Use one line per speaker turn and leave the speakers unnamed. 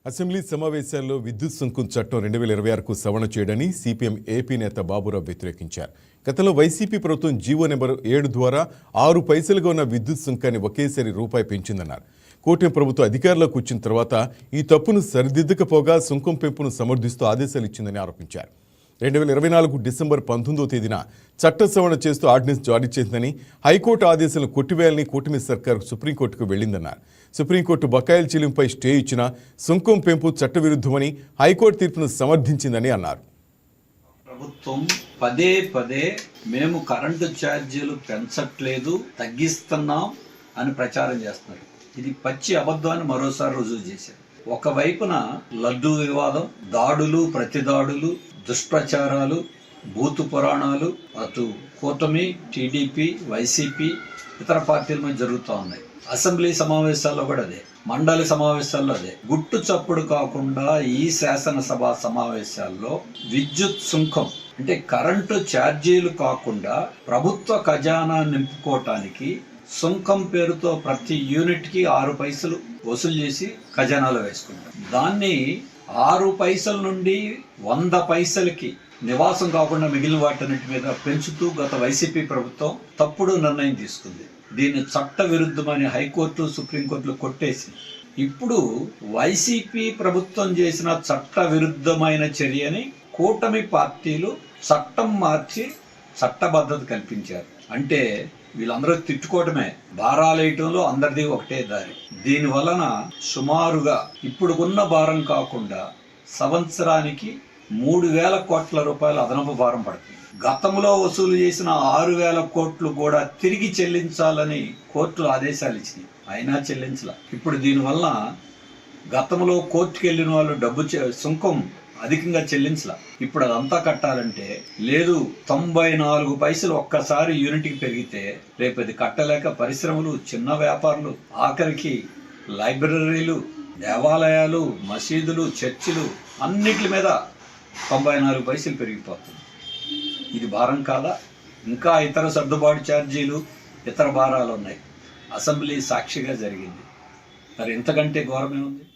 Assembly సమావేశాల్లో విద్యుత్ సుంకం చట్టం 2026కు సవరణ చేయడాన్ని సిపిఎం ఏపీ నేత బాబురావు వ్యతిరేకించారు. గతంలో వైసీపీ ప్రభుత్వం జీవో నెంబర్ 7 ద్వారా 6 పైసలుగా ఉన్న విద్యుత్ సుంకాన్ని ఒకేసారి రూపాయి పెంచిందన్నారు. కూటమి ప్రభుత్వం అధికారంలోకి వచ్చిన తర్వాత ఈ తప్పును సరిదిద్దకపోగా సుంకం పెంపును సమర్థిస్తూ ఆదేశాలు ఇచ్చిందని ఆరోపించారు. 2024 డిసెంబర్ 19వ తేదీన చట్ట సవరణ చేస్తూ ఆర్డినెన్స్ జారీ చేసిందని, హైకోర్టు ఆదేశాలను కొట్టివేయాలని కూటమి సర్కారు సుప్రీంకోర్టుకు వెళ్లిందన్నారు. సుప్రీంకోర్టు బకాయిల చెల్లింపుపై స్టే ఇచ్చిన సుంకం పెంపు చట్టవిరుద్ధమని హైకోర్టు తీర్పును సమర్థించిందని అన్నారు.
ప్రభుత్వం పదే పదే మేము కరెంటు ఛార్జీలు పెంచట్లేదు, తగ్గిస్తున్నాం అని ప్రచారం చేస్తున్నారు. ఇది పచ్చి అబద్ధాన్ని మరోసారి రుజువు చేశారు. ఒకవైపున లడ్డూ వివాదం, దాడులు, ప్రతిదాడులు, దుష్ప్రచారాలు, బూతు పురాణాలు అటు కూటమి, టీడీపీ, వైసీపీ, ఇతర పార్టీల మీద జరుగుతూ ఉన్నాయి. అసెంబ్లీ సమావేశాల్లో కూడా అదే, మండలి సమావేశాల్లో అదే. గుట్టు చప్పుడు కాకుండా ఈ శాసనసభ సమావేశాల్లో విద్యుత్ సుంకం అంటే కరెంటు ఛార్జీలు కాకుండా ప్రభుత్వ ఖజానా నింపుకోవటానికి సుంకం పేరుతో ప్రతి యూనిట్కి 6 పైసలు వసూలు చేసి ఖజానాలో వేసుకుంటాం. దాన్ని 6 పైసల నుండి 100 పైసలకి నివాసం కాకుండా మిగిలిన వాటన్నిటి మీద పెంచుతూ గత వైసీపీ ప్రభుత్వం తప్పుడు నిర్ణయం తీసుకుంది. దీన్ని చట్ట విరుద్ధమని హైకోర్టు, సుప్రీంకోర్టులు కొట్టేసి ఇప్పుడు వైసీపీ ప్రభుత్వం చేసిన చట్ట విరుద్ధమైన చర్యని కూటమి పార్టీలు చట్టం మార్చి చట్టబద్ధత కల్పించారు. అంటే వీళ్ళందరూ తిట్టుకోవటమే, భారాలేయటంలో అందరిది ఒకటే దారి. దీని వలన సుమారుగా ఇప్పుడు ఉన్న భారం కాకుండా సంవత్సరానికి 3,000 కోట్ల రూపాయల అదనపు భారం పడుతుంది. గతంలో వసూలు చేసిన 6,000 కోట్లు కూడా తిరిగి చెల్లించాలని కోర్టులు ఆదేశాలు ఇచ్చినాయి, అయినా చెల్లించాల. ఇప్పుడు దీనివల్ల గతంలో కోర్టుకు వెళ్ళిన వాళ్ళు సుంకం అధికంగా చెల్లించాల. ఇప్పుడు అదంతా కట్టాలంటే లేదు, 94 పైసలు ఒక్కసారి యూనిట్కి పెరిగితే రేపు అది కట్టలేక పరిశ్రమలు, చిన్న వ్యాపారులు, ఆఖరికి లైబ్రరీలు, దేవాలయాలు, మసీదులు, చర్చిలు అన్నిటి మీద 94 పైసలు పెరిగిపోతుంది. ఇది భారం కాదా? ఇంకా ఇతర సర్దుబాటు ఛార్జీలు, ఇతర భారాలు ఉన్నాయి. అసెంబ్లీ సాక్షిగా జరిగింది. మరి ఇంతకంటే ఘోరమే ఉంది.